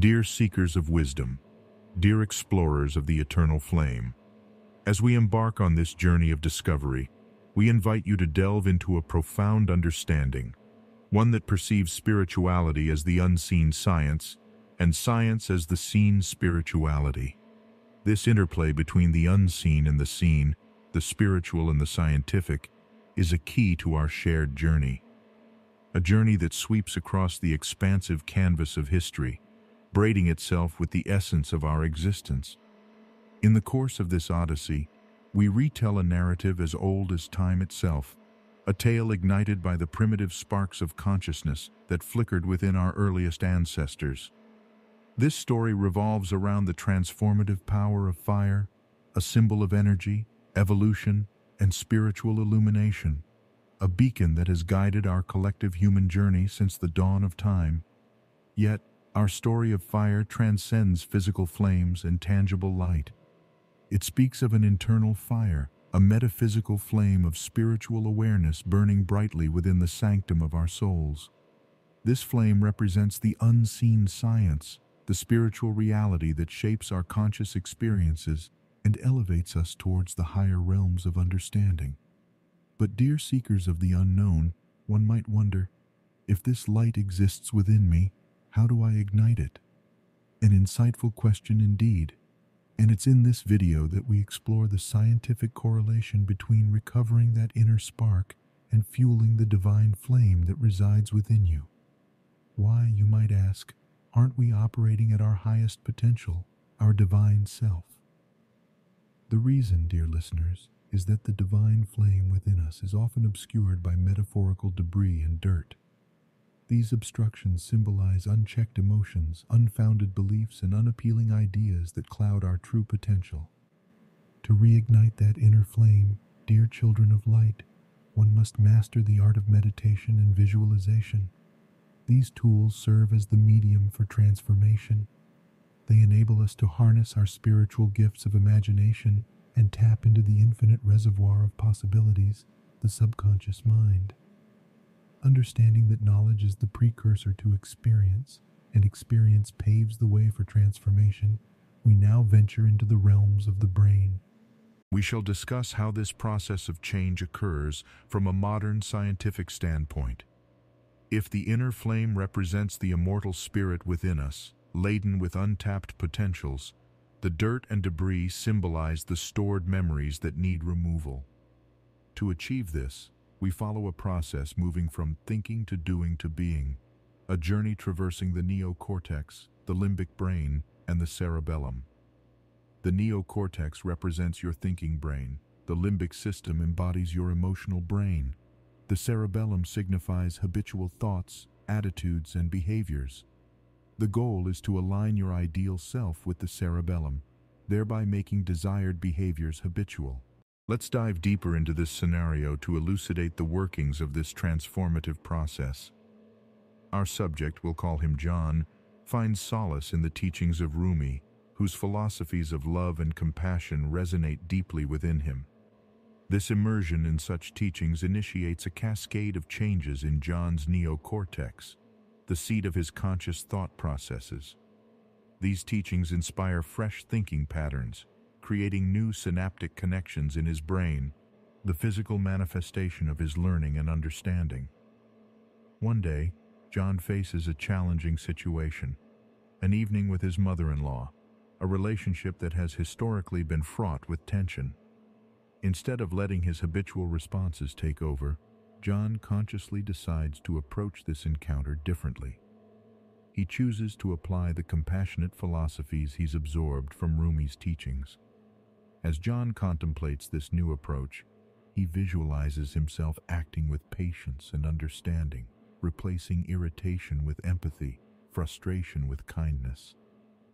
Dear seekers of wisdom, dear explorers of the eternal flame, as we embark on this journey of discovery, we invite you to delve into a profound understanding, one that perceives spirituality as the unseen science and science as the seen spirituality. This interplay between the unseen and the seen, the spiritual and the scientific, is a key to our shared journey. A journey that sweeps across the expansive canvas of history, braiding itself with the essence of our existence. In the course of this odyssey, we retell a narrative as old as time itself, a tale ignited by the primitive sparks of consciousness that flickered within our earliest ancestors. This story revolves around the transformative power of fire, a symbol of energy, evolution, and spiritual illumination, a beacon that has guided our collective human journey since the dawn of time. Yet, our story of fire transcends physical flames and tangible light. It speaks of an internal fire, a metaphysical flame of spiritual awareness burning brightly within the sanctum of our souls. This flame represents the unseen science, the spiritual reality that shapes our conscious experiences and elevates us towards the higher realms of understanding. But dear seekers of the unknown, one might wonder, if this light exists within me, how do I ignite it? An insightful question indeed. And it's in this video that we explore the scientific correlation between recovering that inner spark and fueling the divine flame that resides within you. Why, you might ask, aren't we operating at our highest potential, our divine self? The reason, dear listeners, is that the divine flame within us is often obscured by metaphorical debris and dirt. These obstructions symbolize unchecked emotions, unfounded beliefs, and unappealing ideas that cloud our true potential. To reignite that inner flame, dear children of light, one must master the art of meditation and visualization. These tools serve as the medium for transformation. They enable us to harness our spiritual gifts of imagination and tap into the infinite reservoir of possibilities, the subconscious mind. Understanding that knowledge is the precursor to experience, and experience paves the way for transformation, we now venture into the realms of the brain. We shall discuss how this process of change occurs from a modern scientific standpoint. If the inner flame represents the immortal spirit within us, laden with untapped potentials, the dirt and debris symbolize the stored memories that need removal. To achieve this, we follow a process moving from thinking to doing to being, a journey traversing the neocortex, the limbic brain, and the cerebellum. The neocortex represents your thinking brain, the limbic system embodies your emotional brain, the cerebellum signifies habitual thoughts, attitudes, and behaviors. The goal is to align your ideal self with the cerebellum, thereby making desired behaviors habitual. Let's dive deeper into this scenario to elucidate the workings of this transformative process. Our subject, we'll call him John, finds solace in the teachings of Rumi, whose philosophies of love and compassion resonate deeply within him. This immersion in such teachings initiates a cascade of changes in John's neocortex, the seat of his conscious thought processes. These teachings inspire fresh thinking patterns, creating new synaptic connections in his brain, the physical manifestation of his learning and understanding. One day, John faces a challenging situation, an evening with his mother-in-law, a relationship that has historically been fraught with tension. Instead of letting his habitual responses take over, John consciously decides to approach this encounter differently. He chooses to apply the compassionate philosophies he's absorbed from Rumi's teachings. As John contemplates this new approach, he visualizes himself acting with patience and understanding, replacing irritation with empathy, frustration with kindness.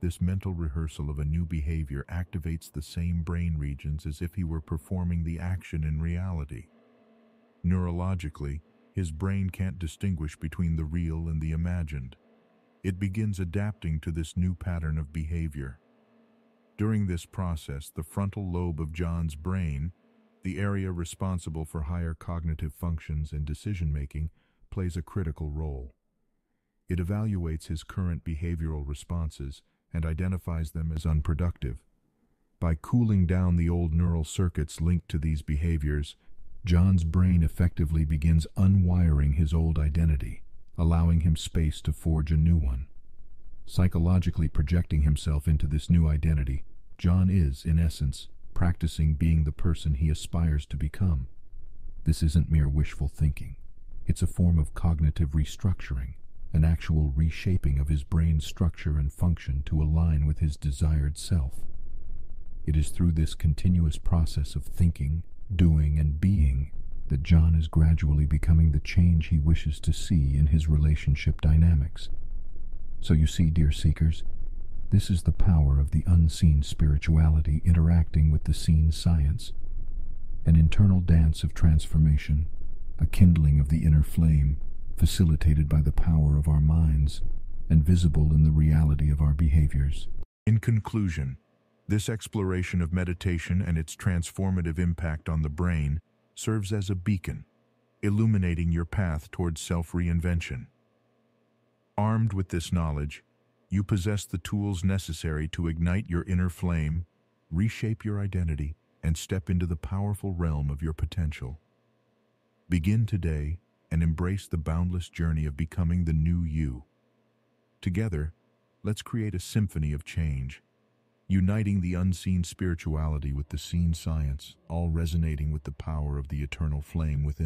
This mental rehearsal of a new behavior activates the same brain regions as if he were performing the action in reality. Neurologically, his brain can't distinguish between the real and the imagined. It begins adapting to this new pattern of behavior. During this process, the frontal lobe of John's brain, the area responsible for higher cognitive functions and decision-making, plays a critical role. It evaluates his current behavioral responses and identifies them as unproductive. By cooling down the old neural circuits linked to these behaviors, John's brain effectively begins unwiring his old identity, allowing him space to forge a new one. Psychologically projecting himself into this new identity, John is, in essence, practicing being the person he aspires to become. This isn't mere wishful thinking. It's a form of cognitive restructuring, an actual reshaping of his brain's structure and function to align with his desired self. It is through this continuous process of thinking, doing, and being that John is gradually becoming the change he wishes to see in his relationship dynamics. So you see, dear seekers, this is the power of the unseen spirituality interacting with the seen science. An internal dance of transformation, a kindling of the inner flame, facilitated by the power of our minds and visible in the reality of our behaviors. In conclusion, this exploration of meditation and its transformative impact on the brain serves as a beacon, illuminating your path towards self-reinvention. Armed with this knowledge, you possess the tools necessary to ignite your inner flame, reshape your identity, and step into the powerful realm of your potential. Begin today and embrace the boundless journey of becoming the new you. Together, let's create a symphony of change, uniting the unseen spirituality with the seen science, all resonating with the power of the eternal flame within